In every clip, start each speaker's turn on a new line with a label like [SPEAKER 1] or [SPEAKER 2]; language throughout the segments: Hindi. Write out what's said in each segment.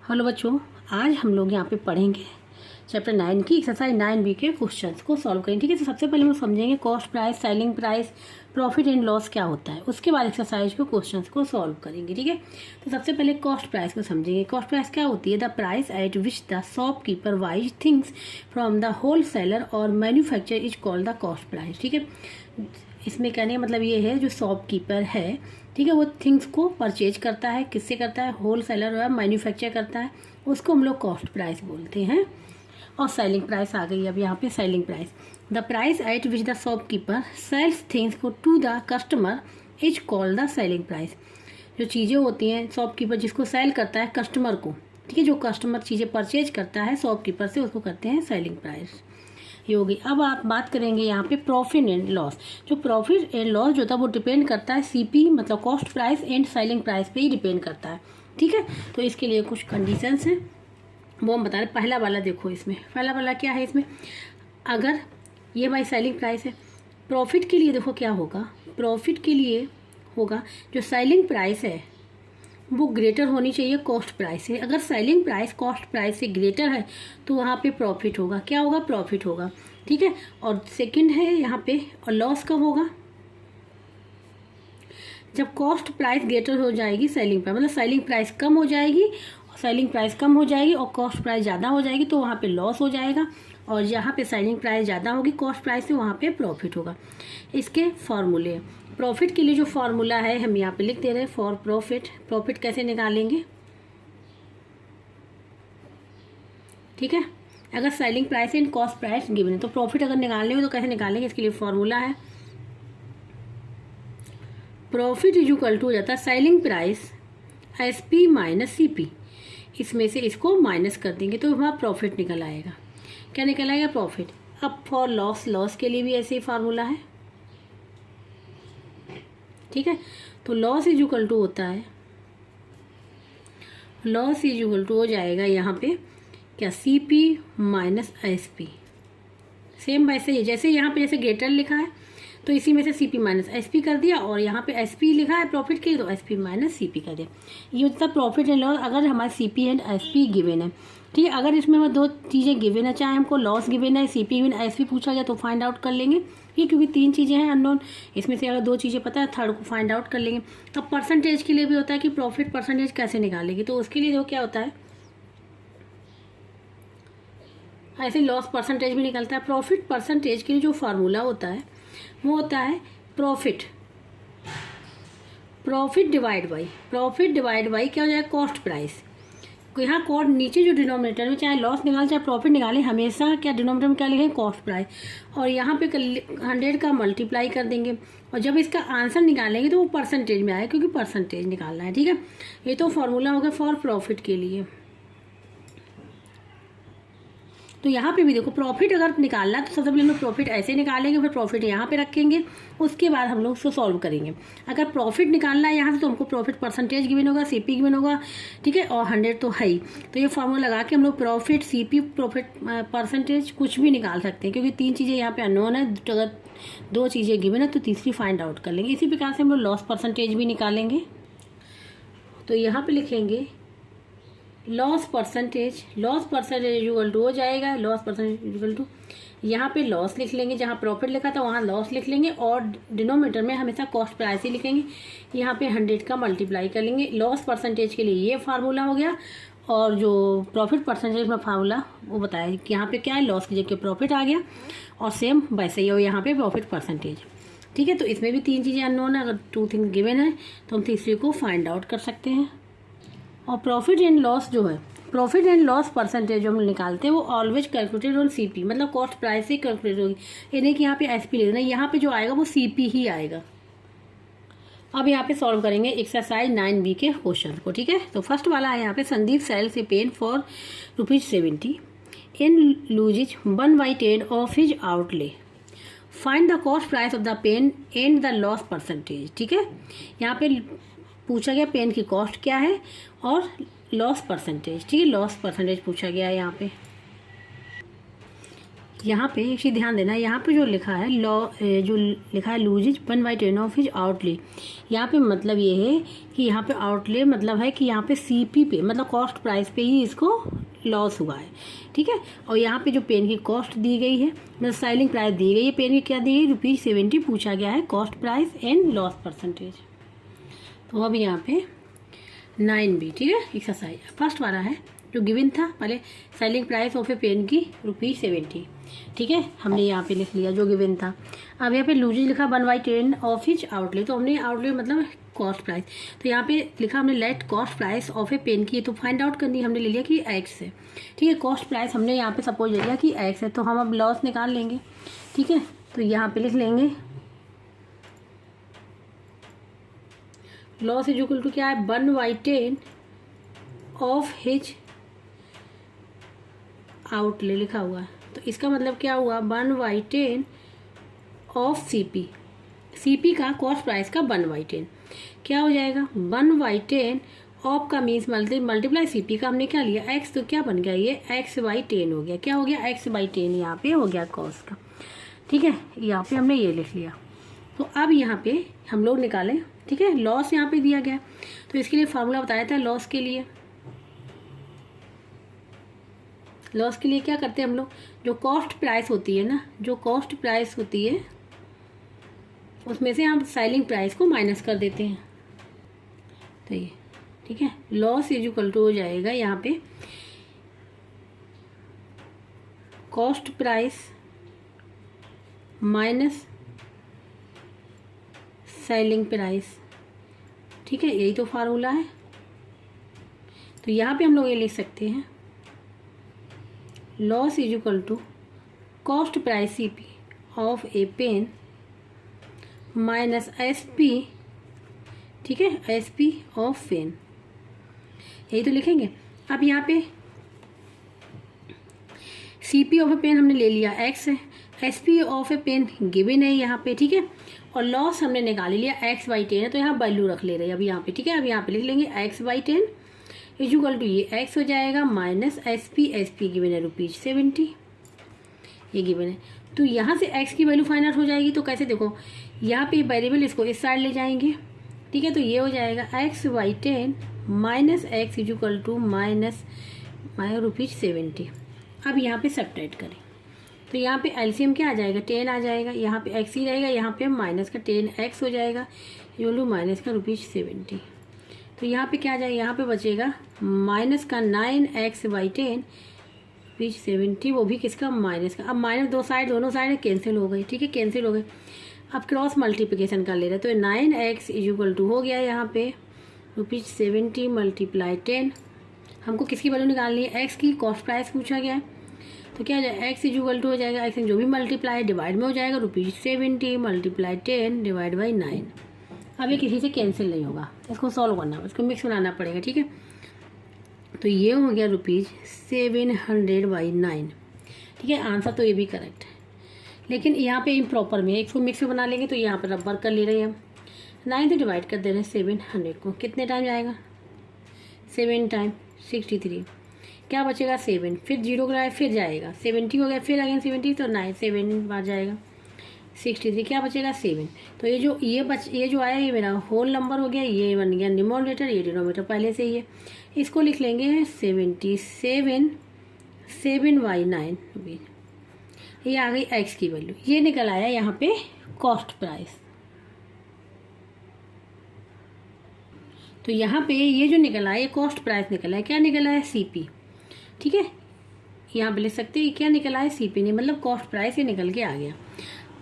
[SPEAKER 1] हेलो बच्चों, आज हम लोग यहाँ पे पढ़ेंगे चैप्टर 9 की एक्सरसाइज 9B के क्वेश्चंस को सॉल्व करेंगे। ठीक है, तो सबसे पहले हम समझेंगे cost price, selling price, profit and loss क्या होता है। उसके बाद एक्सरसाइज को क्वेश्चंस को सॉल्व करेंगे। ठीक है, तो सबसे पहले कॉस्ट प्राइस को समझेंगे। कॉस्ट प्राइस क्या होती है? The price at which the shopkeeper buys things from the wholesaler और manufacture is called the cost price. ठीक है, इसमें कहने का मतलब ये है जो शॉपकीपर है, ठीक है, वो थिंग्स को परचेज करता है। किससे करता है? होल सेलर या मैन्युफैक्चर करता है, उसको हम लोग कॉस्ट प्राइस बोलते हैं। और सेलिंग प्राइस आ गई अब यहाँ पे। Selling price, the price at which the shopkeeper sells things को to the customer is called the selling price. जो चीज़ें होती हैं शॉपकीपर जिसको सेल करता है कस्टमर को, ठीक है, जो कस्टमर चीज़ें परचेज करता है शॉपकीपर से, उसको कहते हैं सेलिंग प्राइस। ये होगी। अब आप बात करेंगे यहाँ पे प्रॉफिट एंड लॉस। जो प्रॉफिट एंड लॉस जो था वो डिपेंड करता है सीपी मतलब cost price and selling price पे ही डिपेंड करता है। ठीक है, तो इसके लिए कुछ कंडीशंस हैं वो हम बता रहे। पहला वाला देखो, इसमें पहला वाला क्या है? इसमें अगर ये हमारी सेलिंग प्राइस है, प्रॉफिट के लिए देखो क्या होगा। प्रॉफिट के लिए होगा जो सेलिंग प्राइस है वो ग्रेटर होनी चाहिए कॉस्ट प्राइस से। अगर सेलिंग प्राइस कॉस्ट प्राइस से ग्रेटर है तो वहाँ पे प्रॉफिट होगा। क्या होगा? प्रॉफिट होगा। ठीक है, और सेकंड है यहाँ पे, और लॉस कब होगा? जब कॉस्ट प्राइस ग्रेटर हो जाएगी सेलिंग प्राइस, मतलब सेलिंग प्राइस कम हो जाएगी, सेलिंग प्राइस कम हो जाएगी और कॉस्ट प्राइस ज़्यादा हो जाएगी तो वहाँ पे लॉस हो जाएगा। और जहाँ पे सेलिंग प्राइस ज़्यादा होगी कॉस्ट प्राइस से, वहाँ पे प्रॉफिट होगा। इसके फॉर्मूले, प्रॉफिट के लिए जो फॉर्मूला है हम यहाँ पे लिख दे रहे हैं फॉर प्रॉफिट। प्रॉफिट कैसे निकालेंगे? ठीक है, अगर selling price and cost price given है तो प्रॉफिट अगर निकालने हो तो कैसे निकालेंगे? इसके लिए फॉर्मूला है प्रॉफिट इज इक्वल टू हो जाता है selling price SP minus CP। इसमें से इसको माइनस कर देंगे तो हमारा प्रॉफिट निकल आएगा। क्या निकल आएगा? प्रॉफिट। अब फॉर लॉस, लॉस के लिए भी ऐसे ही फार्मूला है। ठीक है, तो लॉस इज इक्वल टू होता है, लॉस इज इक्वल टू हो जाएगा यहाँ पे क्या? CP minus SP। सेम वैसे ही जैसे यहाँ पे जैसे ग्रेटर लिखा है तो इसी में से CP माइनस SP कर दिया, और यहाँ पे SP लिखा है प्रॉफिट के लिए तो SP माइनस CP कर दिया। ये होता है प्रॉफिट एंड लॉस अगर हमारे CP एंड SP गिवन है। ठीक है, अगर इसमें हमें दो चीज़ें गिवन है, चाहे हमको लॉस गिवन है, CP गिवन, SP पूछा गया तो फाइंड आउट कर लेंगे ये, क्योंकि तीन चीज़ें हैं अननोन, इसमें से अगर दो चीज़ें पता है थर्ड को फाइंड आउट कर लेंगे। अब परसेंटेज के लिए भी होता है कि प्रॉफिट परसेंटेज कैसे निकालेंगे, तो उसके लिए देखो क्या होता है, ऐसे लॉस परसेंटेज भी निकलता है। प्रॉफिट परसेंटेज के लिए जो फार्मूला होता है वो होता है प्रॉफिट डिवाइड बाई क्या हो जाएगा? Cost price. यहाँ कॉस्ट नीचे जो डिनोमिनेटर में चाहे लॉस निकाले चाहे प्रॉफिट निकाले, हमेशा क्या डिनोमिनेटर में क्या लिखेंगे? Cost price. और यहाँ पे 100 का मल्टीप्लाई कर देंगे और जब इसका आंसर निकालेंगे तो वो परसेंटेज में आएगा, क्योंकि परसेंटेज निकालना है। ठीक है, ये तो फॉर्मूला होगा फॉर प्रॉफिट के लिए। तो यहाँ पे भी देखो प्रॉफिट अगर निकालना है तो सबसे पहले हम लोग प्रॉफिट ऐसे निकालेंगे, फिर प्रॉफिट यहाँ पे रखेंगे, उसके बाद हम लोग उसको सॉल्व करेंगे। अगर प्रॉफिट निकालना है यहाँ से तो हमको प्रॉफिट परसेंटेज गिवन होगा, CP गिवन होगा। ठीक है, और 100 तो है ही, तो ये फॉर्मूला लगा के हम लोग प्रॉफिट, CP, प्रॉफिट परसेंटेज कुछ भी निकाल सकते हैं, क्योंकि तीन चीज़ें यहाँ पे अननोन है। अगर दो चीज़ें गिवन है तो तीसरी फाइंड आउट कर लेंगे। इसी प्रकार से हम लोग लॉस परसेंटेज भी निकालेंगे। तो यहाँ पर लिखेंगे लॉस परसेंटेज इक्वल टू हो जाएगा, लॉस परसेंटेज इक्वल टू, यहाँ पे लॉस लिख लेंगे, जहाँ प्रॉफिट लिखा था वहाँ लॉस लिख लेंगे, और डिनोमिनेटर में हमेशा कॉस्ट प्राइस ही लिखेंगे। यहाँ पे 100 का मल्टीप्लाई कर लेंगे। लॉस परसेंटेज के लिए ये फार्मूला हो गया, और जो प्रॉफिट परसेंटेज में फार्मूला वो बताया कि यहाँ पे क्या है, लॉस की जगह प्रॉफिट आ गया, और सेम वैसे ही हो यहाँ पे प्रॉफिट परसेंटेज। ठीक है, तो इसमें भी तीन चीज़ें अननोन है, अगर 2 थिंग गिवन है तो हम तीसरे को फाइंड आउट कर सकते हैं। और प्रॉफिट एंड लॉस जो है, प्रॉफिट एंड लॉस परसेंटेज जो हम निकालते हैं वो ऑलवेज कैलकुलेटेड ऑन CP, मतलब कॉस्ट प्राइस से कैलकुलेट होगी। ये नहीं कि यहाँ पे SP ले देना, यहाँ पे जो आएगा वो CP ही आएगा। अब यहाँ पे सॉल्व करेंगे एक्सरसाइज 9B के क्वेश्चन को। ठीक है, तो फर्स्ट वाला है यहाँ पे, Sandeep sells a pen for ₹70 and loses 1/10 of his outlay. Find the cost price of the pen and the loss percentage. ठीक है, यहाँ पे पूछा गया पेन की कॉस्ट क्या है और लॉस परसेंटेज। ठीक है, लॉस परसेंटेज पूछा गया है यहाँ पे। यहाँ पे एक चीज़ ध्यान देना, यहाँ पे जो लिखा है जो लिखा है लूजेज 1/10 ऑफ हिज आउटले, यहाँ पे मतलब ये है कि यहाँ पे आउटले मतलब है कि यहाँ पे सीपी पे मतलब कॉस्ट प्राइस पे ही इसको लॉस हुआ है, ठीक है। और यहाँ पे जो पेन की कॉस्ट दी गई है मतलब सेलिंग प्राइस दी गई है, पेन की क्या दी गई ₹70 पूछा गया है, cost price and loss percentage. तो अब यहाँ पे 9B, ठीक है, एक्सरसाइज फर्स्ट वाला है जो गिवन था पहले, selling price of a pen की ₹70, ठीक है, हमने यहाँ पे लिख लिया जो गिवन था। अब यहाँ पे लूजेज लिखा 1/10 ऑफ हिज आउटले, तो हमने आउटले मतलब कॉस्ट प्राइस, तो यहाँ पे लिखा हमने let cost price of a pen की, तो फाइंड आउट करनी हमने ले लिया कि x है, ठीक है। कॉस्ट प्राइस हमने यहाँ पे सपोज ले लिया कि x है, तो हम अब लॉस निकाल लेंगे, ठीक है। तो यहाँ पे लिख लेंगे लॉस इज इक्वल टू क्या है 1/10 ऑफ हिज आउटले लिखा हुआ है, तो इसका मतलब क्या हुआ 1/10 ऑफ सीपी का कॉस्ट प्राइस का 1/10 क्या हो जाएगा 1/10 ऑफ का मीन्स मल्टीप्लाई सीपी का हमने क्या लिया x, तो क्या बन गया ये x/10 हो गया, क्या हो गया x/10 यहाँ पे हो गया कॉस्ट का, ठीक है। यहाँ पे हमने ये लिख लिया। तो अब यहाँ पे हम लोग निकालें, ठीक है, लॉस यहाँ पे दिया गया, तो इसके लिए फार्मूला बताया था लॉस के लिए। लॉस के लिए क्या करते हैं हम लोग, जो कॉस्ट प्राइस होती है ना, जो कॉस्ट प्राइस होती है उसमें से हम सेलिंग प्राइस को माइनस कर देते हैं, तो ये ठीक है, लॉस इज इक्वल टू हो जाएगा यहाँ पे cost price minus selling price, ठीक है, यही तो फार्मूला है। तो यहाँ पे हम लोग ये लिख सकते हैं loss is equal to cost price CP of a pen minus SP, ठीक है, एसपी ऑफ पेन, यही तो लिखेंगे। अब यहाँ पे सीपी ऑफ ए पेन हमने ले लिया x है, SP of a pen given है यहाँ पे, ठीक है, और लॉस हमने निकाल लिया x/10 है, तो यहाँ वैल्यू रख ले रहे हैं अब यहाँ पे, ठीक है। अब यहाँ पे लिख लेंगे x/10 इज इक्वल टू ये x हो जाएगा माइनस एसपी गिवन है ₹70, ये गिवन है। तो यहाँ से x की वैल्यू फाइंड आउट हो जाएगी, तो कैसे देखो यहाँ पे वेरिएबल इसको इस साइड ले जाएंगे, ठीक है, तो ये हो जाएगा x/10 minus x is equal to minus ₹70। अब यहाँ पे सब्ट्रैक्ट करें, तो यहाँ पे एलसीएम क्या आ जाएगा 10 आ जाएगा, यहाँ पे x ही रहेगा, यहाँ पे माइनस का 10x हो जाएगा इक्वल टू माइनस का ₹70। तो यहाँ पे क्या आ जाएगा, यहाँ पे बचेगा माइनस का 9x/10 ₹70, वो भी किसका माइनस का। अब माइनस दोनों साइड कैंसिल हो गई, ठीक है, कैंसिल हो गए। अब क्रॉस मल्टीप्लिकेशन कर ले रहे हैं, तो 9x इज इक्वल टू हो गया यहाँ पे ₹70 मल्टीप्लाई 10, हमको किसकी वैल्यू निकालनी है x की, कॉस्ट प्राइस पूछा गया है, तो क्या हो जाएगा x इज इक्वल टू हो जाएगा x जो भी मल्टीप्लाई डिवाइड में हो जाएगा ₹70 मल्टीप्लाई 10 डिवाइड बाई 9। अब ये किसी से कैंसिल नहीं होगा, इसको सॉल्व करना, इसको मिक्स बनाना पड़ेगा, ठीक है। तो ये हो गया ₹700/9, ठीक है, आंसर तो ये भी करेक्ट है, लेकिन यहाँ पे इम्प्रॉपर में इसको मिक्स बना लेंगे, तो यहाँ पर रबर कर ले रहे हैं हम, 9 से डिवाइड कर दे रहे हैं 700 को, कितने टाइम जाएगा 7 टाइम 63, क्या बचेगा 7, फिर 0 कराए फिर जाएगा 70 हो गया, फिर अगेन 70, तो 9 7 बार जाएगा 63, क्या बचेगा 7। तो ये जो आया ये मेरा होल नंबर हो गया, ये बन गया न्यूमरेटर, ये डिनोमिनेटर पहले से ही है, इसको लिख लेंगे 77 7/9 रुपीज़, ये आ गई x की वैल्यू, ये निकल आया यहाँ पे कॉस्ट प्राइस। तो यहाँ पे ये जो निकला है ये कॉस्ट प्राइस निकला है, क्या निकला है सीपी, ठीक है, यहाँ पे लिख सकते हैं क्या निकला है सीपी नहीं, मतलब कॉस्ट प्राइस ये निकल के आ गया।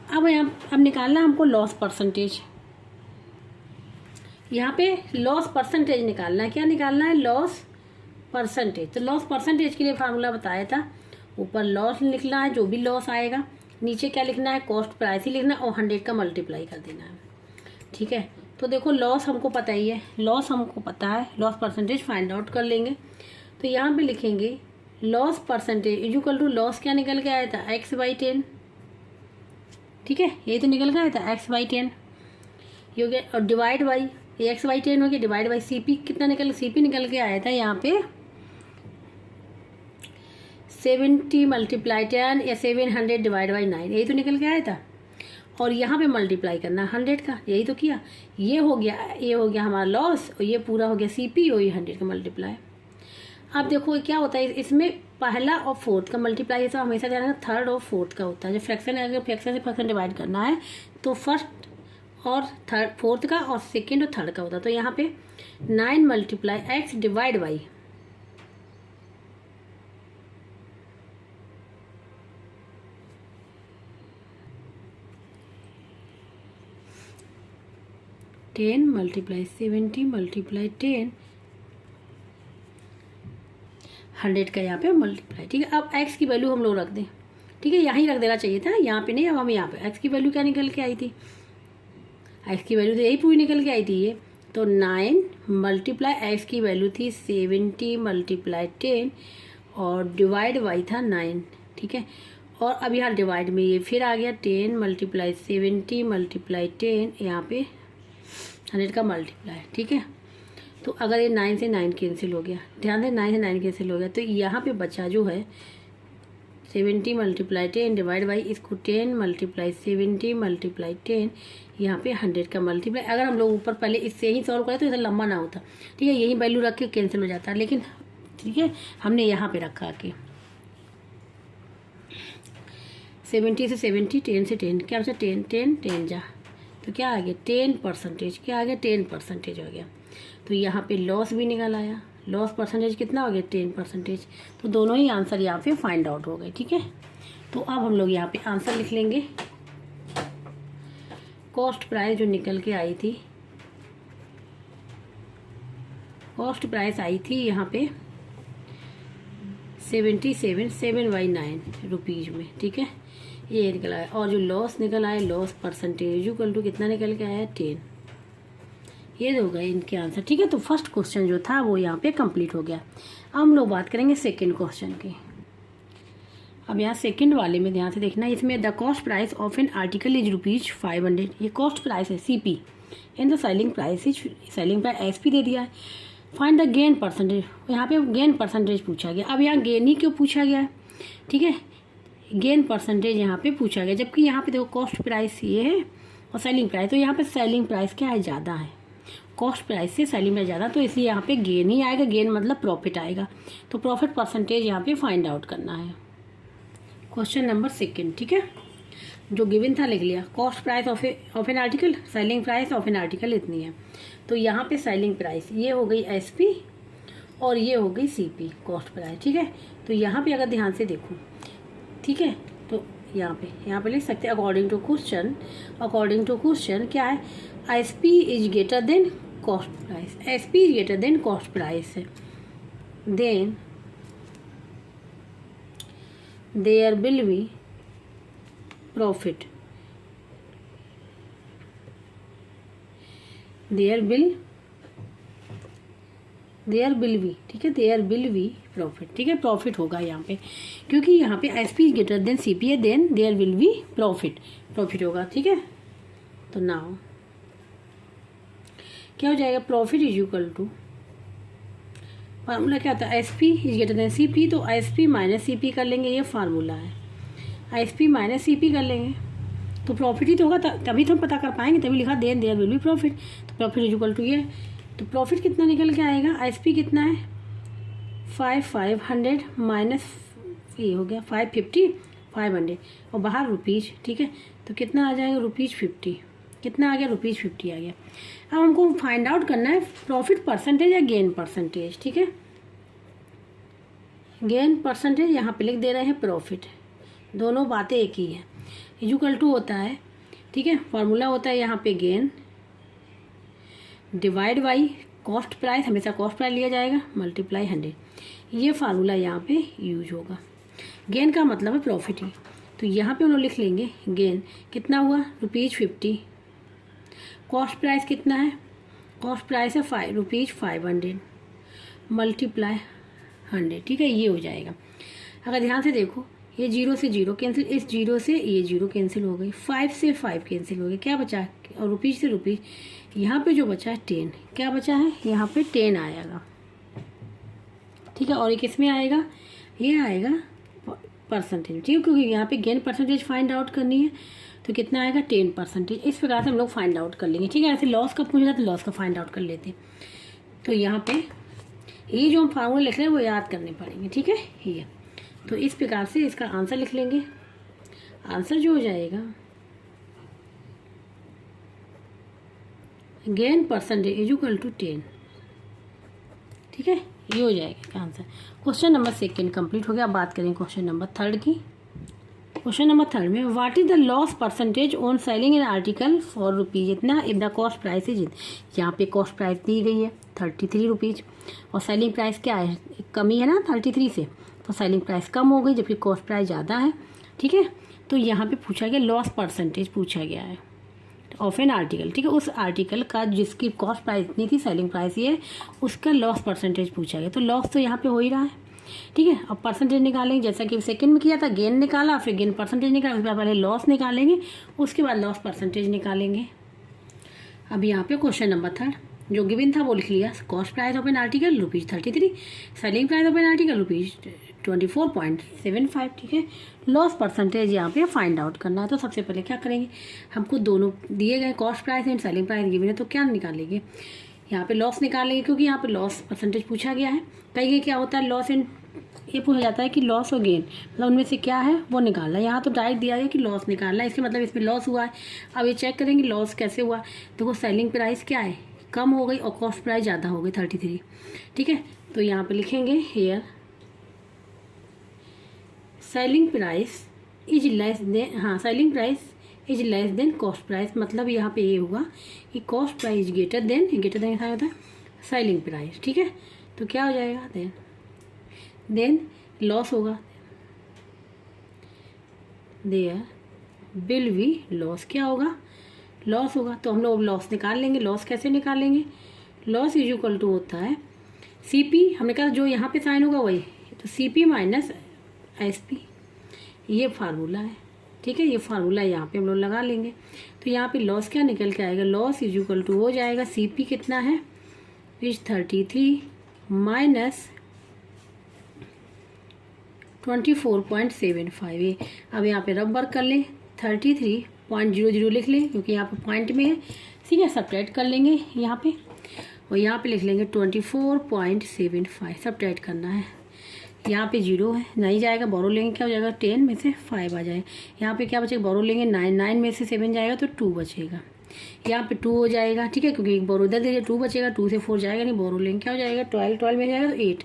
[SPEAKER 1] अब निकालना हमको लॉस परसेंटेज, यहाँ पे लॉस परसेंटेज निकालना है, क्या निकालना है लॉस परसेंटेज। तो लॉस परसेंटेज के लिए फार्मूला बताया था, ऊपर लॉस लिखना है जो भी लॉस आएगा, नीचे क्या लिखना है कॉस्ट प्राइस ही लिखना है और 100 का मल्टीप्लाई कर देना है, ठीक है। तो देखो लॉस हमको पता ही है, लॉस हमको पता है, लॉस परसेंटेज फाइंड आउट कर लेंगे। तो यहाँ पे लिखेंगे loss percentage is equal to loss क्या निकल के आया था x/10, ठीक है, यही तो निकल के आया था x/10, ये हो गया, और डिवाइड बाई ये x/10 हो गया, डिवाइड बाई सीपी कितना सीपी निकल के आया था यहाँ पे 70 मल्टीप्लाई 10 या 700 डिवाइड बाई 9, यही तो निकल के आया था। और यहाँ पे मल्टीप्लाई करना 100 का, यही तो किया। ये हो गया हमारा लॉस, और ये पूरा हो गया CP, और ये 100 का मल्टीप्लाई। अब देखो क्या होता है इसमें, पहला और फोर्थ का मल्टीप्लाई है तो हमेशा ध्यान रखना थर्ड और फोर्थ का होता है। जब फ्रैक्शन, अगर फ्रैक्शन से फ्रैक्शन डिवाइड करना है तो फर्स्ट और थर्ड, फोर्थ का और सेकेंड और थर्ड का होता है। तो यहाँ पे 9 multiply x divide by 10 multiply 70 multiply 10, 100 का यहाँ पे मल्टीप्लाई। ठीक है, अब x की वैल्यू हम लोग रख दें। ठीक है, यहाँ ही रख देना चाहिए था, यहाँ पे नहीं। अब हम यहाँ पे x की वैल्यू क्या निकल के आई थी, x की वैल्यू तो यही पूरी निकल के आई थी ये। तो 9 मल्टीप्लाई x की वैल्यू थी 70 मल्टीप्लाई 10 और डिवाइड बाई था 9। ठीक है, और अब यहाँ डिवाइड में ये फिर आ गया 10 मल्टीप्लाई 70 मल्टीप्लाई 10, यहाँ पे 100 का मल्टीप्लाई। ठीक है, तो अगर ये 9 से 9 कैंसिल हो गया, ध्यान दें 9 से 9 कैंसिल हो गया, तो यहाँ पे बचा जो है 70 मल्टीप्लाई 10 डिवाइड बाई इसको 10 मल्टीप्लाई 70 मल्टीप्लाई 10, यहाँ पे 100 का मल्टीप्लाई। अगर हम लोग ऊपर पहले इससे ही सॉल्व करें तो इतना लंबा ना होता। ठीक है, यही वैल्यू रख के कैंसिल हो जाता है, लेकिन ठीक है हमने यहाँ पे रखा कि 70 से 70, 10 से 10, क्या बचा 10 जा, तो क्या आ गया 10%, क्या आ गया 10% हो गया। तो यहाँ पे लॉस भी निकल आया, लॉस परसेंटेज कितना हो गया 10%। तो दोनों ही आंसर यहाँ पे फाइंड आउट हो गए। ठीक है, तो अब हम लोग यहाँ पे आंसर लिख लेंगे। कॉस्ट प्राइस जो निकल के आई थी, कॉस्ट प्राइस आई थी यहाँ पे 77.7/9 रुपीज़ में। ठीक है, ये निकल आया। और जो लॉस निकल आया, लॉस परसेंटेज इक्वल टू कितना निकल के आया 10। ये हो गए इनके आंसर। ठीक है, तो फर्स्ट क्वेश्चन जो था वो यहाँ पे कंप्लीट हो गया। अब हम लोग बात करेंगे सेकंड क्वेश्चन की। अब यहाँ सेकंड वाले में ध्यान से देखना, इसमें the cost price of an article is ₹500। ये कॉस्ट प्राइस है CP and the selling price is, selling price SP दे दिया है। फाइंड द गेन परसेंटेज, यहाँ पे गेन परसेंटेज पूछा गया। अब यहाँ गेन ही क्यों पूछा गया है, ठीक है, गेन परसेंटेज यहाँ पे पूछा गया, जबकि यहाँ पे देखो कॉस्ट प्राइस ये है और सेलिंग प्राइस, तो यहाँ पे सेलिंग प्राइस क्या है ज़्यादा है, कॉस्ट प्राइस से सेलिंग प्राइस ज़्यादा, तो इसलिए यहाँ पे गेन ही आएगा। गेन मतलब प्रॉफिट आएगा, तो प्रॉफिट परसेंटेज यहाँ पे फाइंड आउट करना है। Question number second. ठीक है, जो गिवन था लिख लिया। Cost price of an article, selling price of an article इतनी है। तो यहाँ पे सेलिंग प्राइस ये हो गई SP और ये हो गई CP कॉस्ट प्राइस। ठीक है, तो यहाँ पे अगर ध्यान से देखो, ठीक है, तो यहाँ पे लिख सकते हैं अकॉर्डिंग टू क्वेश्चन क्या है, SP is greater than cost price, SP is greater than cost price, then there will be profit, there will be, ठीक है, देयर विल बी प्रॉफिट। ठीक है, प्रॉफिट होगा यहाँ पे, क्योंकि यहाँ पे SP is greater than CP है, then there will be profit होगा। ठीक है, तो नाउ क्या हो जाएगा, profit is equal to, formula क्या होता है, SP is greater than CP, तो SP माइनस CP कर लेंगे, ये फार्मूला है। SP माइनस CP कर लेंगे तो प्रॉफिट ही तो होगा, तभी तो हम पता कर पाएंगे, तभी लिखा then there will be profit. तो प्रॉफिट इज इक्वल टू ये, तो प्रॉफिट कितना निकल के आएगा, SP कितना है 500 माइनस ये हो गया 550, 500 और बाहर रुपीज़। ठीक है, तो कितना आ जाएगा ₹50, कितना आ गया ₹50 आ गया। अब हमको फाइंड आउट करना है प्रॉफिट परसेंटेज या गेन परसेंटेज। ठीक है, गेन परसेंटेज यहाँ पे लिख दे रहे हैं प्रॉफिट, दोनों बातें एक ही है। इक्वल टू होता है, ठीक है, फार्मूला होता है यहाँ पे gain divide by cost price, हमेशा कॉस्ट प्राइस लिया जाएगा, मल्टीप्लाई 100, ये फार्मूला यहाँ पे यूज होगा। गेन का मतलब है प्रॉफिट ही, तो यहाँ पे हम लोग लिख लेंगे गेन कितना हुआ ₹50, कॉस्ट प्राइस कितना है, कॉस्ट प्राइस है ₹500 मल्टीप्लाई 100। ठीक है, ये हो जाएगा। अगर ध्यान से देखो, ये 0 से 0 कैंसिल, इस 0 से ये 0 कैंसिल हो गई, 5 से 5 कैंसिल हो गई, क्या बचा, और रुपीज़ से रुपीज़, यहाँ पे जो बचा है 10, क्या बचा है यहाँ पे 10 आएगा। ठीक है, और ये किस में आएगा, ये आएगा परसेंटेज, ठीक है, क्योंकि यहाँ पे गेन परसेंटेज फाइंड आउट करनी है तो कितना आएगा 10%। इस प्रकार से हम लोग फाइंड आउट कर लेंगे, ठीक है। ऐसे लॉस का पूछा तो लॉस का फाइंड आउट कर लेते हैं। तो यहाँ पे ये जो हम फार्मूला लिख रहे हैं वो याद करने पड़ेंगे, ठीक है। ये तो इस प्रकार से इसका आंसर लिख लेंगे। आंसर जो हो जाएगा gain percentage is equal to 10, ठीक है, ये हो जाएगा इसका आंसर। क्वेश्चन नंबर 2 कंप्लीट हो गया। अब बात करेंगे क्वेश्चन नंबर 3 की। क्वेश्चन नंबर 3 में what is the loss percentage on selling an article for rupees इतना if the cost price is, यहाँ पे कॉस्ट प्राइस दी गई है 33 रुपीज़ और सेलिंग प्राइस क्या है, कमी है ना 33 से, तो सेलिंग प्राइस कम हो गई जबकि कॉस्ट प्राइस ज़्यादा है, ठीक है। तो यहाँ पे पूछा गया लॉस परसेंटेज पूछा गया है ऑफ एन आर्टिकल, ठीक है, उस आर्टिकल का जिसकी कॉस्ट प्राइस इतनी थी सेलिंग प्राइस ये, उसका लॉस परसेंटेज पूछा गया। तो लॉस तो यहाँ पे हो ही रहा है, ठीक है। अब परसेंटेज निकालेंगे जैसा कि सेकंड में किया था, गेन निकाला फिर गेन परसेंटेज निकाला, उसके बाद पहले लॉस निकालेंगे उसके बाद लॉस परसेंटेज निकालेंगे। अब यहाँ पे क्वेश्चन नंबर 3 जो गिवन था वो लिख लिया। Cost price of an article ₹33, selling price of an article ₹24.75, ठीक है। लॉस परसेंटेज यहाँ पे फाइंड आउट करना है। तो सबसे पहले क्या करेंगे, हमको दोनों दिए गए cost price and selling price given है, तो क्या निकालेंगे, यहाँ पे लॉस निकालेंगे क्योंकि यहाँ पे लॉस परसेंटेज पूछा गया है। कहीं क्या होता है लॉस एंड ये पूछा जाता है कि लॉस और गेन मतलब उनमें से क्या है वो निकालना है। यहाँ तो डायरेक्ट दिया है कि लॉस निकालना है, इसके मतलब इसमें लॉस हुआ है। अब ये चेक करेंगे लॉस कैसे हुआ। देखो सेलिंग प्राइस क्या है, कम हो गई और कॉस्ट प्राइस ज़्यादा हो गई 33, ठीक है। तो यहाँ पे लिखेंगे here selling price is less than, हाँ selling price is less than cost price, मतलब यहाँ पे ये होगा कि कॉस्ट प्राइस ग्रेटर देन क्या होता है सेलिंग प्राइस, ठीक है। तो क्या हो जाएगा देन लॉस होगा, देयर विल बी लॉस, क्या होगा लॉस होगा। तो हम लोग लॉस निकाल लेंगे। लॉस कैसे निकालेंगे, लॉस इज इक्वल टू होता है CP, हमने कहा जो यहाँ पे साइन होगा वही, तो CP माइनस SP, ये फार्मूला है, ठीक है। ये फार्मूला यहाँ पे हम लोग लगा लेंगे। तो यहाँ पे लॉस क्या निकल के आएगा, लॉस इज इक्वल टू हो जाएगा CP कितना है इज 33 माइनस 24.75। अब यहाँ पे रब वर्क कर लें 33.00 लिख लें क्योंकि यहाँ पे पॉइंट में है, ठीक है। सब्ट्रैक्ट कर लेंगे यहाँ पे और यहाँ पे लिख लेंगे 24.75, सब्ट्रैक्ट करना है। यहाँ पे 0 है नहीं जाएगा, बोरो लेंगे क्या हो जाएगा 10 में से 5 आ जाएगा। यहाँ पे क्या बचेगा, बोरो लेंगे 9 में से 7 जाएगा तो 2 बचेगा। यहाँ पे 2 हो जाएगा, ठीक है, क्योंकि बोरो इधर दीजिए 2 बचेगा, 2 से 4 जाएगा नहीं, बोरो लेंगे क्या हो जाएगा 12 में जाएगा तो 8,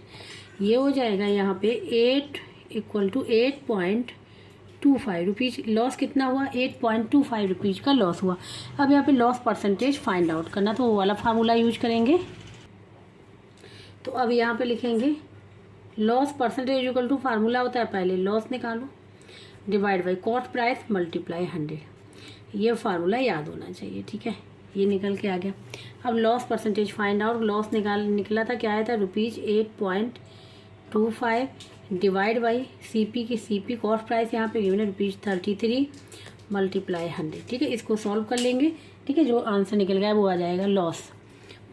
[SPEAKER 1] ये हो जाएगा यहाँ पे 8 इक्वल टू 8.25 रुपीज़। लॉस कितना हुआ 8.25 रुपीज़ का लॉस हुआ। अब यहाँ पे लॉस परसेंटेज फाइंड आउट करना, तो वो वाला फार्मूला यूज करेंगे। तो अब यहाँ पे लिखेंगे loss percentage equal to formula होता है पहले लॉस निकालो divide by cost price multiply 100, ये फार्मूला याद होना चाहिए, ठीक है। ये निकल के आ गया। अब loss percentage find out, loss निकला था क्या आया था ₹8.25 डिवाइड बाई CP की CP कॉस्ट प्राइस यहाँ पे गिवन है ₹33 मल्टीप्लाई 100, ठीक है। इसको सॉल्व कर लेंगे, ठीक है। जो आंसर निकल गया वो आ जाएगा लॉस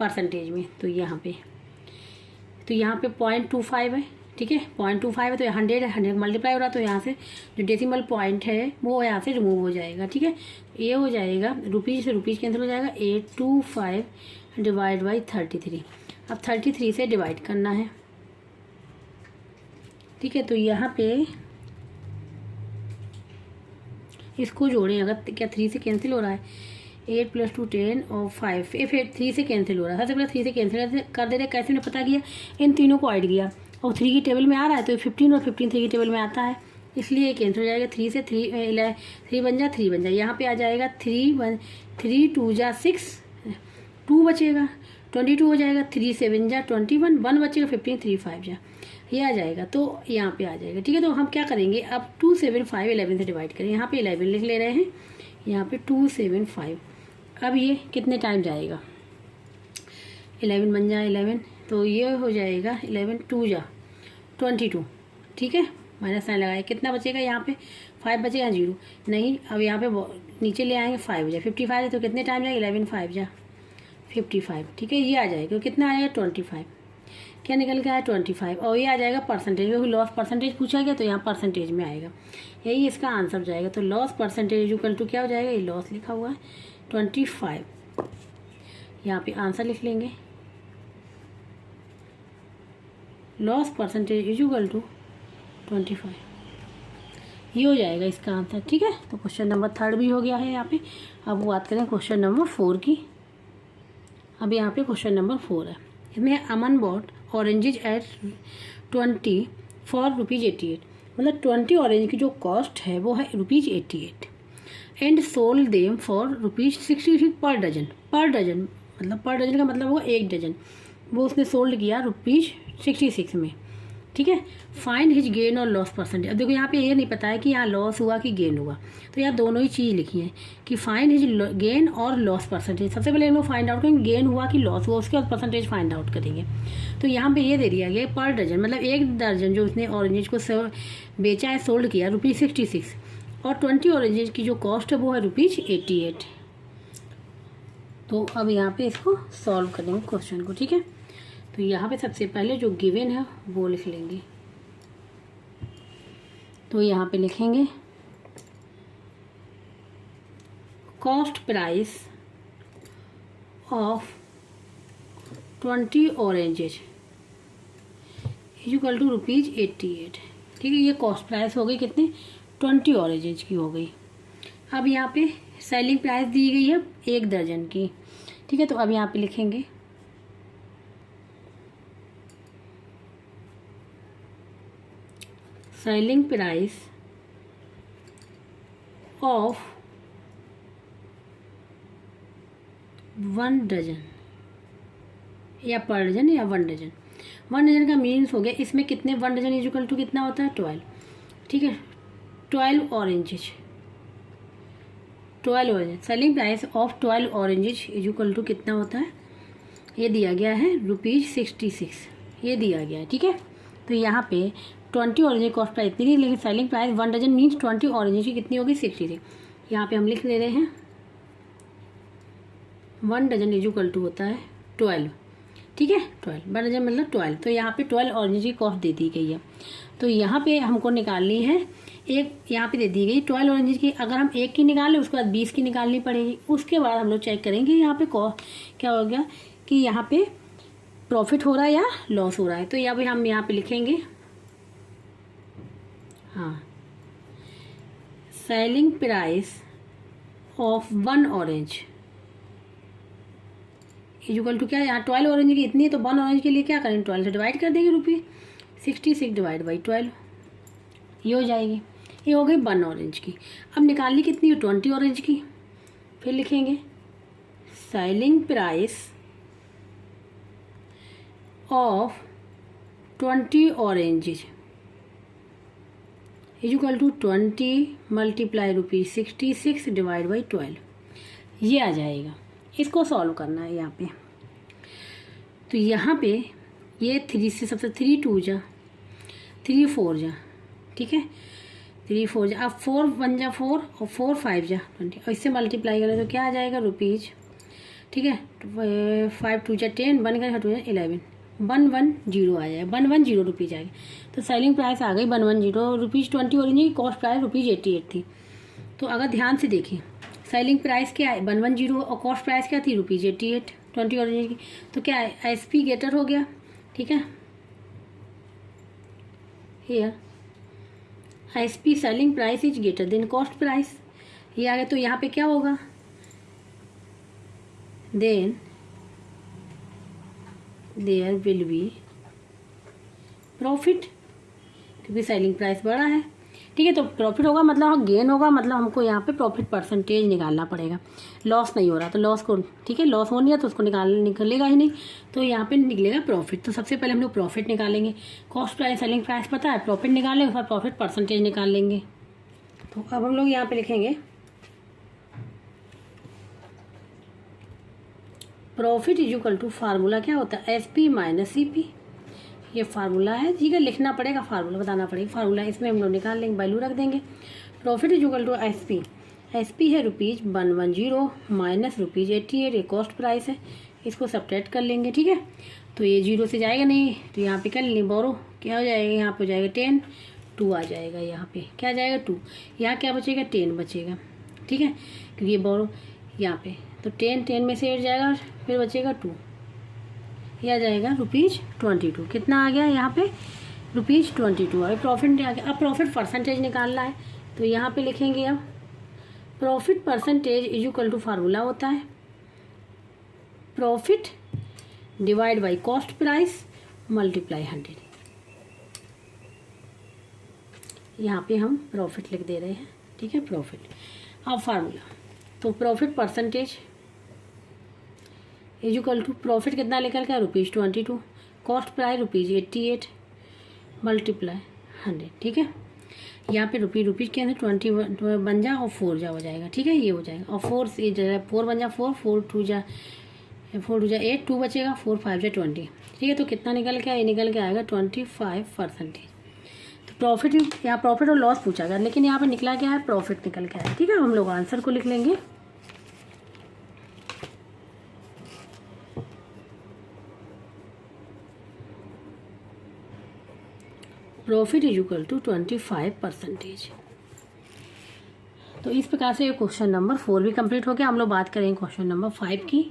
[SPEAKER 1] परसेंटेज में। तो यहाँ पे 0.25 है, ठीक है, 0.25 है तो 100 मल्टीप्लाई हो रहा है, तो यहाँ से जो डेसिमल पॉइंट है वो यहाँ से रिमूव हो जाएगा, ठीक है। ये हो जाएगा रुपीज़ से रुपीज़ कैंसिल हो जाएगा 825 डिवाइड बाई 33। अब 33 से डिवाइड करना है, ठीक है। तो यहाँ पे इसको जोड़ें, अगर क्या 3 से कैंसिल हो रहा है 8 + 2 10 और 5 फिर 3 से कैंसिल हो रहा है। सबसे पहले 3 से कैंसिल कर दे रहे, कैसे ने पता किया, इन तीनों को ऐड किया और 3 की टेबल में आ रहा है तो 15 और 15 3 की टेबल में आता है, इसलिए ये कैंसिल हो जाएगा। 3 से 3 बन जाए 3 बन जाए, यहाँ पे आ जाएगा 3 2 जा 6 2 बचेगा 22 हो जाएगा, 3 7 जा 21 1 बचेगा 15 3 5 जा, ये आ जाएगा। तो यहाँ पे आ जाएगा, ठीक है। तो हम क्या करेंगे अब 275 11 से डिवाइड करें, यहाँ पे 11 लिख ले रहे हैं, यहाँ पे 275। अब ये कितने टाइम जाएगा 11 बन जाए 11, तो ये हो जाएगा 11 2 जा 22, ठीक है। माइनस साइन लगाए, कितना बचेगा यहाँ पे 5 बचेगा 0 नहीं। अब यहाँ पे नीचे ले आएंगे 5 हो जाए 55 है, तो कितने टाइम जाएगा 11 5 जा 55, ठीक है। ये आ जाएगा कितना आएगा 25। क्या निकल के आया 25, और ये आ जाएगा परसेंटेज, क्योंकि लॉस परसेंटेज पूछा गया तो यहाँ परसेंटेज में आएगा, यही इसका आंसर जाएगा। तो लॉस परसेंटेज इक्वल टू क्या हो जाएगा, ये लॉस लिखा हुआ है 25, यहाँ पे आंसर लिख लेंगे। लॉस परसेंटेज इक्वल टू 25, ये हो जाएगा इसका आंसर। ठीक है, तो क्वेश्चन नंबर 3 भी हो गया है यहाँ पे। अब बात करें क्वेश्चन नंबर 4 की। अब यहाँ पे क्वेश्चन नंबर 4 है, इसमें अमन बॉट ऑरेंजेज एट 20 फॉर ₹88, मतलब 20 ऑरेंज की जो कॉस्ट है वो है ₹88 एंड सोल्ड देम फॉर ₹66 पर डजन। पर डजन मतलब पर डजन का मतलब होगा 1 डजन, वो उसने सोल्ड किया ₹66 में। ठीक है, फाइंड हिज गेन और लॉस परसेंटेज। अब देखो यहाँ पे ये नहीं पता है कि यहाँ लॉस हुआ कि गेन हुआ, तो यहाँ दोनों ही चीज़ लिखी है कि फाइंड हिज गेन और लॉस परसेंटेज। सबसे पहले हम लोग फाइंड आउट करेंगे गेन हुआ कि लॉस हुआ, उसके बाद परसेंटेज फाइंड आउट करेंगे। तो यहाँ पे ये दे दिया गया पर डजन, मतलब 1 दर्जन जो उसने ऑरेंजेज को बेचा है, सोल्ड किया ₹66, और 20 ऑरेंजेज की जो कॉस्ट है वो है ₹88। तो अब यहाँ पे इसको सॉल्व करेंगे क्वेश्चन को। ठीक है, तो यहाँ पे सबसे पहले जो गिवन है वो लिख लेंगे। तो यहाँ पे लिखेंगे cost price of 20 oranges equal to ₹88। ठीक है, ये कॉस्ट प्राइस हो गई कितनी, 20 ऑरेंजेज की हो गई। अब यहाँ पे सेलिंग प्राइस दी गई है 1 दर्जन की। ठीक है, तो अब यहाँ पे लिखेंगे सेलिंग प्राइस ऑफ 1 डजन या पर डजन या 1 डजन। 1 डजन का मीन्स हो गया इसमें कितने, 1 डजन इक्वल टू कितना होता है 12। ठीक है, 12 oranges, 12 orange. Selling price of 12 oranges equal to कितना होता है, ये दिया गया है ₹66, ये दिया गया है। ठीक है, तो यहाँ पे 20 ऑरेंज कॉस्ट प्राइस इतनी, लेकिन selling price 1 dozen means 20 orange की कितनी होगी 66। यहाँ पे हम लिख ले रहे हैं 1 डजन इक्वल टू होता है 12। ठीक है, 12 1 डजन मतलब 12, तो यहाँ पे 12 ऑरेंज की कॉस्ट दे दी गई है। तो यहाँ पे हमको निकालनी है एक, यहाँ पे दे दी गई 12 ऑरेंज की, अगर हम 1 की निकालें उसके बाद 20 की निकालनी पड़ेगी। उसके बाद हम लोग चेक करेंगे यहाँ पे क्या हो गया कि यहाँ पे प्रॉफिट हो रहा है या लॉस हो रहा है। तो यहाँ पे हम यहाँ पे लिखेंगे हाँ, selling price of 1 orange equal to क्या है, यहाँ 12 ऑरेंज की इतनी है, तो 1 ऑरेंज के लिए क्या करेंगे, 12 से डिवाइड कर देंगे ₹66 डिवाइड बाई 12, ये हो जाएगी। ये हो गई 1 ऑरेंज की। अब निकालनी कितनी है, 20 ऑरेंज की। फिर लिखेंगे selling price of 20 oranges equal to 20 multiply ₹66 divide by 12, ये आ जाएगा। इसको सॉल्व करना है यहाँ पे। तो यहाँ पे ये 3 से सबसे 3 2 जा 3 4 जा, ठीक है, 3 4 जा, अब 4 1 जा 4 और 4 5 जा 20, और इससे मल्टीप्लाई करें तो क्या आ जाएगा रुपीज़। ठीक है, 5 2 जा 10, 1 का 2 जा 11, 110 आ जाएगा, 110 रुपीज़ आएगा। तो सेलिंग प्राइस आ गई 110 रुपीज़, 20 ऑरेंज की कॉस्ट प्राइस ₹88 थी। तो अगर ध्यान से देखें सेलिंग प्राइस क्या है 110 और कॉस्ट प्राइस क्या थी ₹88 20 ऑरेंज की, तो क्या है एसपी गेटर हो गया। ठीक है, here SP selling price is greater than cost price, ये आ गया। तो यहाँ पे क्या होगा, then there will be profit, क्योंकि सेलिंग प्राइस बड़ा है। ठीक है, तो प्रॉफिट होगा मतलब गेन होगा, मतलब हमको यहाँ पे प्रॉफिट परसेंटेज निकालना पड़ेगा। लॉस नहीं हो रहा तो लॉस को, ठीक है, लॉस हो नहीं है तो उसको निकलेगा ही नहीं, तो यहाँ पे निकलेगा प्रॉफिट। तो सबसे पहले हम लोग प्रॉफिट निकालेंगे, कॉस्ट प्राइस सेलिंग प्राइस पता है, प्रॉफिट निकालेंगे, उसके बाद प्रॉफिट परसेंटेज निकाल लेंगे। तो अब हम लोग यहाँ पे लिखेंगे profit is equal to, formula क्या होता है एसपी माइनस सीपी, ये फार्मूला है। ठीक है, लिखना पड़ेगा, फार्मूला बताना पड़ेगा, फार्मूला इसमें हम लोग निकाल लेंगे, वैल्यू रख देंगे। Profit is equal to SP, SP है ₹110 माइनस ₹88, ये कॉस्ट प्राइस है, इसको सब्ट्रैक्ट कर लेंगे। ठीक है, तो ये 0 से जाएगा नहीं, तो यहाँ पे कर लें बोरो, क्या हो जाएगा, यहाँ पे हो जाएगा 10, 2 आ जाएगा, यहाँ पे क्या आ जाएगा 2, यहाँ क्या बचेगा 10 बचेगा, ठीक है, क्योंकि ये बोरो यहाँ पे, तो 10 में से 8 जाएगा, फिर बचेगा 2, ये आ जाएगा ₹22। कितना आ गया यहाँ पे ₹22। अब प्रॉफिट आ गया। अब प्रॉफिट परसेंटेज निकालना है, तो यहाँ पे लिखेंगे अब profit percentage is equal to formula होता है profit divide by cost price multiply 100। यहाँ पे हम प्रॉफिट लिख दे रहे हैं, ठीक है, प्रॉफिट। अब फार्मूला, तो profit percentage is equal to profit कितना निकल गया ₹22, कॉस्ट प्राइस ₹88 मल्टीप्लाई 100, ठीक है। यहाँ पे रुपीज़ के अंदर 20 बन जा और 4 जा हो जाएगा, ठीक है, ये हो जाएगा, और 4 बन जा 4, 4 टू जा 8, 2 बचेगा, 4 5 जा 20, ठीक है। तो कितना निकल के, ये निकल के आएगा 25%। तो प्रॉफिट, यहाँ प्रॉफिट और लॉस पूछा गया, लेकिन यहाँ पे निकला क्या है, प्रॉफिट निकल के आया, ठीक है। हम लोग आंसर को लिख लेंगे, प्रॉफिट इज इक्वल टू 25%। तो इस प्रकार से क्वेश्चन नंबर 4 भी कंप्लीट हो गया। हम लोग बात करेंगे क्वेश्चन नंबर 5 की।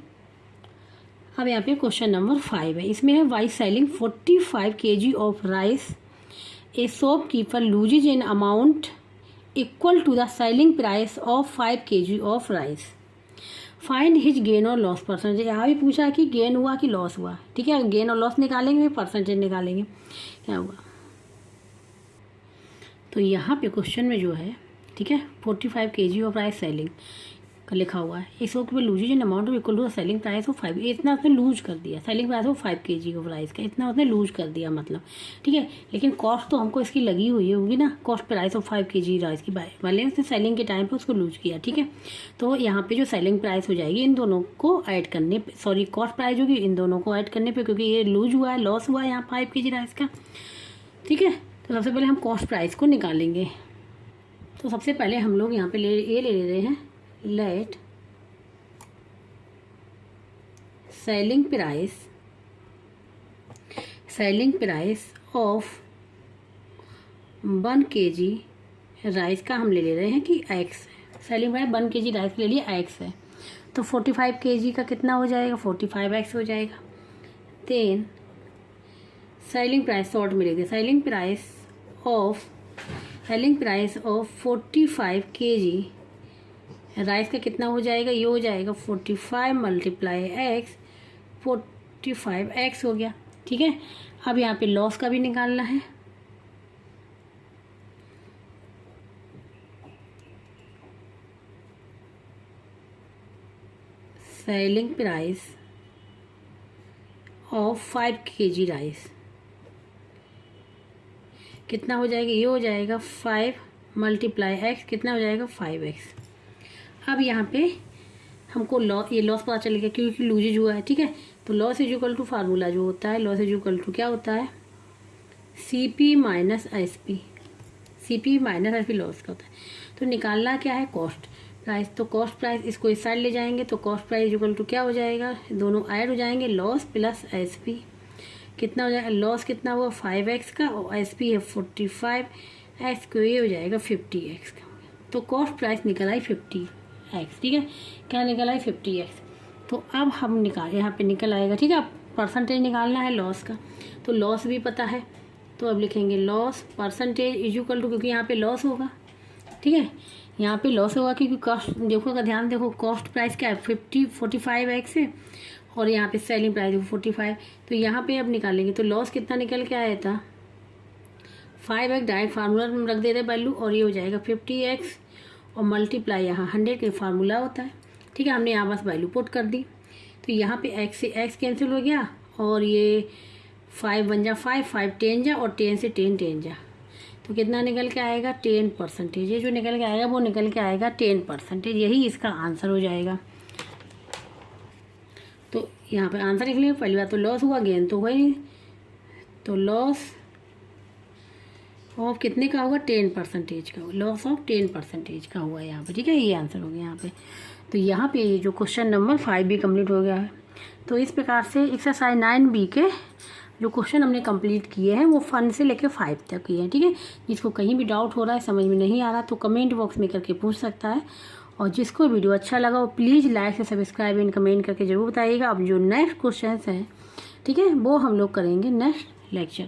[SPEAKER 1] अब यहाँ पे क्वेश्चन नंबर 5 है, इसमें है by selling 45 kg of rice a shopkeeper loses in amount equal to the selling price of 5 kg of rice, find his gain और लॉस परसेंटेज। यहाँ भी पूछा कि गेन हुआ कि लॉस हुआ, ठीक है, गेन और लॉस निकालेंगे, फिर परसेंटेज निकालेंगे क्या हुआ। तो यहाँ पे क्वेश्चन में जो है, ठीक है, 45 kg ऑफ राइस सेलिंग का लिखा हुआ है, इस वक्त में loses in amount equal to selling price of 5, इतना उसने लूज कर दिया, selling price of 5 kg of rice का इतना उसने लूज कर दिया मतलब, ठीक है। लेकिन कॉस्ट तो हमको इसकी लगी हुई होगी ना, cost price of 5 kg rice की वाले उसने सेलिंग के टाइम पे उसको लूज किया, ठीक है। तो यहाँ पे जो सेलिंग प्राइस हो जाएगी इन दोनों को ऐड करने पे, सॉरी कॉस्ट प्राइस होगी इन दोनों को ऐड करने पे, क्योंकि ये लूज हुआ है, लॉस हुआ है यहाँ 5 kg राइस का, ठीक है। तो सबसे पहले हम कॉस्ट प्राइस को निकालेंगे। तो सबसे पहले हम लोग यहाँ पे ले रहे हैं, let selling price of 1 kg rice का हम ले रहे हैं कि x है, सेलिंग प्राइस 1 kg राइस के लिए x है, तो 45 kg का कितना हो जाएगा, 45x हो जाएगा। देन सेलिंग प्राइस शॉर्ट में लिखिए, selling price of 45 kg rice का कितना हो जाएगा, ये हो जाएगा 45 मल्टीप्लाई x, 45x हो गया, ठीक है। अब यहाँ पे लॉस का भी निकालना है, selling price of 5 kg rice कितना हो जाएगा, ये हो जाएगा 5 मल्टीप्लाई x, कितना हो जाएगा 5x। अब यहाँ पे हमको ये लॉस पता चल गया क्योंकि लूजेज हुआ है, ठीक है। तो loss is equal to formula जो होता है, लॉस इज इक्वल टू क्या होता है, CP minus SP, CP minus SP loss का होता है। तो निकालना क्या है, कॉस्ट प्राइस, तो कॉस्ट प्राइस इसको इस साइड ले जाएंगे, तो cost price is equal to क्या हो जाएगा, दोनों ऐड हो जाएंगे, लॉस प्लस SP कितना हो जाएगा, लॉस कितना हुआ 5x का और SP है 45x को, ये हो जाएगा 50x का। तो कॉस्ट प्राइस निकल आई 50x, ठीक है, क्या निकल आई 50x। तो अब हम यहाँ पे निकल आएगा, ठीक है। परसेंटेज निकालना है लॉस का, तो लॉस भी पता है, तो अब लिखेंगे loss percentage is equal to, क्योंकि यहाँ पे लॉस होगा, ठीक है, यहाँ पे लॉस होगा क्योंकि कॉस्ट देखो का ध्यान देखो, कॉस्ट प्राइस क्या है 45x है और यहाँ पे सेलिंग प्राइस 45, तो यहाँ पे अब निकालेंगे तो लॉस कितना निकल के आया था 5x, डायरेक्ट फार्मूला में रख दे रहे वैल्यू, और ये हो जाएगा 50x और मल्टीप्लाई यहाँ 100 के फार्मूला होता है, ठीक है। हमने यहाँ बस वैल्यू पुट कर दी, तो यहाँ पे x से x कैंसिल हो गया और ये 5 बन जा 5, 5 10 जा और 10 से 10 जा, तो कितना निकल के आएगा 10%। ये जो निकल के आएगा वो निकल के आएगा 10%, यही इसका आंसर हो जाएगा। तो यहाँ पे आंसर लिख लेंगे, पहली बात तो लॉस हुआ, गेन तो हुआ ही नहीं, तो लॉस ऑफ कितने का होगा, 10% का, लॉस ऑफ 10% का हुआ यहाँ पे, ठीक है। ये आंसर हो गया यहाँ पे। तो यहाँ पे ये जो क्वेश्चन नंबर 5 भी कंप्लीट हो गया है। तो इस प्रकार से एक्सरसाइज 9B के जो क्वेश्चन हमने कंप्लीट किए हैं वो 1 से लेकर 5 तक किए हैं, ठीक है। जिसको कहीं भी डाउट हो रहा है, समझ में नहीं आ रहा, तो कमेंट बॉक्स में करके पूछ सकता है। और जिसको वीडियो अच्छा लगा वो प्लीज़ लाइक से सब्सक्राइब एंड कमेंट करके ज़रूर बताइएगा। अब जो नेक्स्ट क्वेश्चन हैं, ठीक है, वो हम लोग करेंगे नेक्स्ट लेक्चर।